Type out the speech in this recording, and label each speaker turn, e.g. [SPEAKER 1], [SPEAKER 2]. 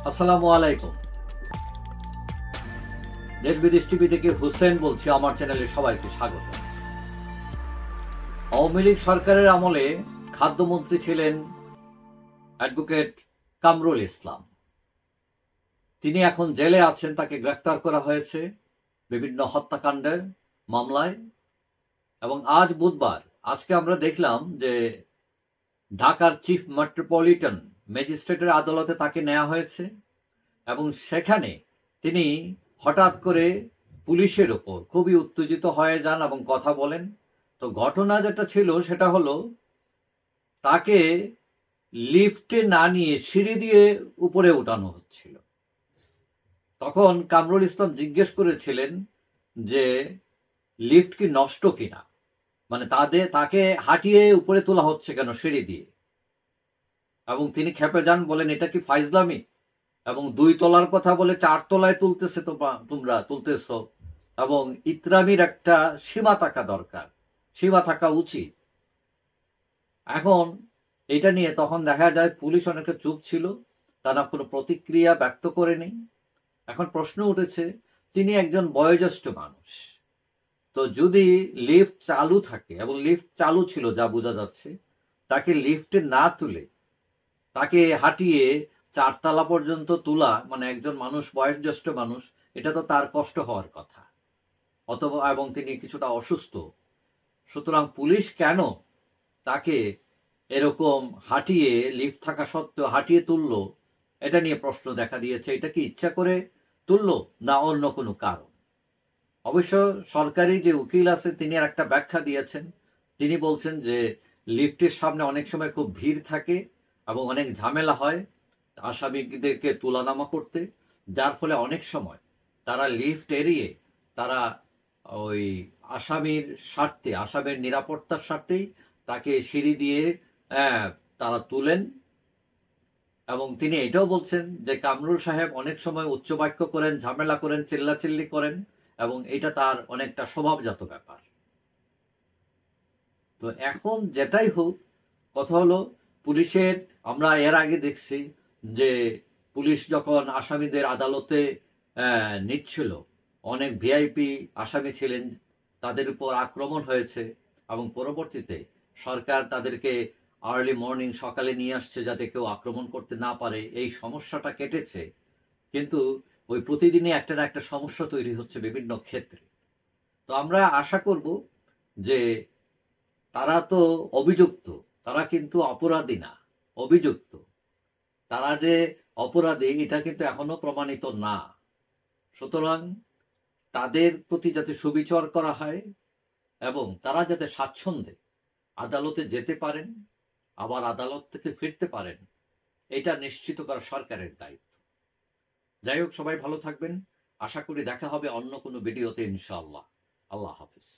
[SPEAKER 1] আসসালামু আলাইকুম। দেশ বিদেশ টিভি থেকে হুসেন বলছি। আমার চ্যানেলে সবাইকে স্বাগত। আওয়ামী লীগ সরকারের আমলে খাদ্যমন্ত্রী ছিলেন অ্যাডভোকেট কামরুল ইসলাম। তিনি এখন জেলে আছেন। তাকে গ্রেফতার করা হয়েছে বিভিন্ন হত্যাকাণ্ডের মামলায়। এবং আজ বুধবার, আজকে আমরা দেখলাম যে ঢাকার চিফ মেট্রোপলিটন ম্যাজিস্ট্রেটের আদালতে তাকে নেওয়া হয়েছে এবং সেখানে তিনি হঠাৎ করে পুলিশের ওপর খুবই উত্তেজিত হয়ে যান এবং কথা বলেন। তো ঘটনা যেটা ছিল সেটা হলো, তাকে লিফটে না নিয়ে সিঁড়ি দিয়ে উপরে উঠানো হচ্ছিল। তখন কামরুল ইসলাম জিজ্ঞেস করেছিলেন যে লিফট কি নষ্ট কিনা, মানে তাকে হাঁটিয়ে উপরে তোলা হচ্ছে কেন সিঁড়ি দিয়ে। এবং তিনি খেপে যান, বলেন এটা কি ফাইজলামি, এবং 2 তলার কথা বলে 4 তলায় তুলতেছে, তো তোমরা তুলতেছ, এবং ইতরামির একটা সীমা থাকা দরকার, সীমা থাকা উচিত। এখন এটা নিয়ে তখন দেখা যায় পুলিশ অনেকটা চুপ ছিল, তারা কোনো প্রতিক্রিয়া ব্যক্ত করেনি। এখন প্রশ্ন উঠেছে, তিনি একজন বয়োজ্যেষ্ঠ মানুষ, তো যদি লিফট চালু থাকে, এবং লিফট চালু ছিল যা বোঝা যাচ্ছে, তাকে লিফটে না তুলে তাকে হাঁটিয়ে 4 তলা পর্যন্ত তোলা, মানে একজন মানুষ, বয়োজ্যেষ্ঠ মানুষ, এটা তো তার কষ্ট হওয়ার কথা। অথবা এবং তিনি কিছুটা অসুস্থ, সুতরাং পুলিশ কেন তাকে এরকম হাঁটিয়ে, লিফট থাকা সত্ত্বেও হাঁটিয়ে তুললো, এটা নিয়ে প্রশ্ন দেখা দিয়েছে। এটা কি ইচ্ছা করে তুললো না অন্য কোনো কারণ? অবশ্য সরকারি যে উকিল আছে তিনি আর একটা ব্যাখ্যা দিয়েছেন। তিনি বলছেন যে লিফটের সামনে অনেক সময় খুব ভিড় থাকে এবং অনেক ঝামেলা হয় আসামিদেরকে তুলানামা করতে, যার ফলে অনেক সময় তারা লিফট এড়িয়ে তারা ওই আসামির স্বার্থে, আসামির নিরাপত্তার স্বার্থেই তাকে সিঁড়ি দিয়ে তারা তুলেন। এবং তিনি এটাও বলছেন যে কামরুল সাহেব অনেক সময় উচ্চবাক্য করেন, ঝামেলা করেন, চিল্লাচিল্লি করেন, এবং এটা তার অনেকটা স্বভাবজাত ব্যাপার। তো এখন যেটাই হোক, কথা হলো পুলিশের, আমরা এর আগে দেখছি যে পুলিশ যখন আসামিদের আদালতে নিচ্ছিল, অনেক ভিআইপি আসামি ছিলেন, তাদের উপর আক্রমণ হয়েছে, এবং পরবর্তীতে সরকার তাদেরকে আর্লি মর্নিং, সকালে নিয়ে আসছে যাতে কেউ আক্রমণ করতে না পারে। এই সমস্যাটা কেটেছে, কিন্তু ওই প্রতিদিনই একটা না একটা সমস্যা তৈরি হচ্ছে বিভিন্ন ক্ষেত্রে। তো আমরা আশা করব যে তারা তো অভিযুক্ত, তারা কিন্তু অপরাধী না, অভিযুক্ত। তারা যে অপরাধী এটা কিন্তু এখনো প্রমাণিত না। সুতরাং তাদের প্রতি যাতে সুবিচার করা হয় এবং তারা যাতে স্বাচ্ছন্দ্যে আদালতে যেতে পারেন, আবার আদালত থেকে ফিরতে পারেন, এটা নিশ্চিত করা সরকারের দায়িত্ব। যাই হোক, সবাই ভালো থাকবেন। আশা করি দেখা হবে অন্য কোনো ভিডিওতে, ইনশাআল্লাহ। আল্লাহ হাফিজ।